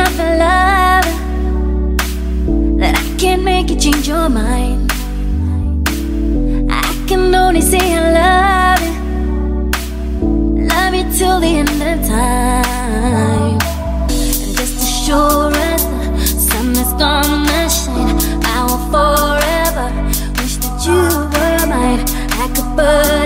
enough in love that I can't make you change your mind. I can only say I love you till the end of time. And just to show us the sun is gonna shine, I will forever wish that you were mine. I could burn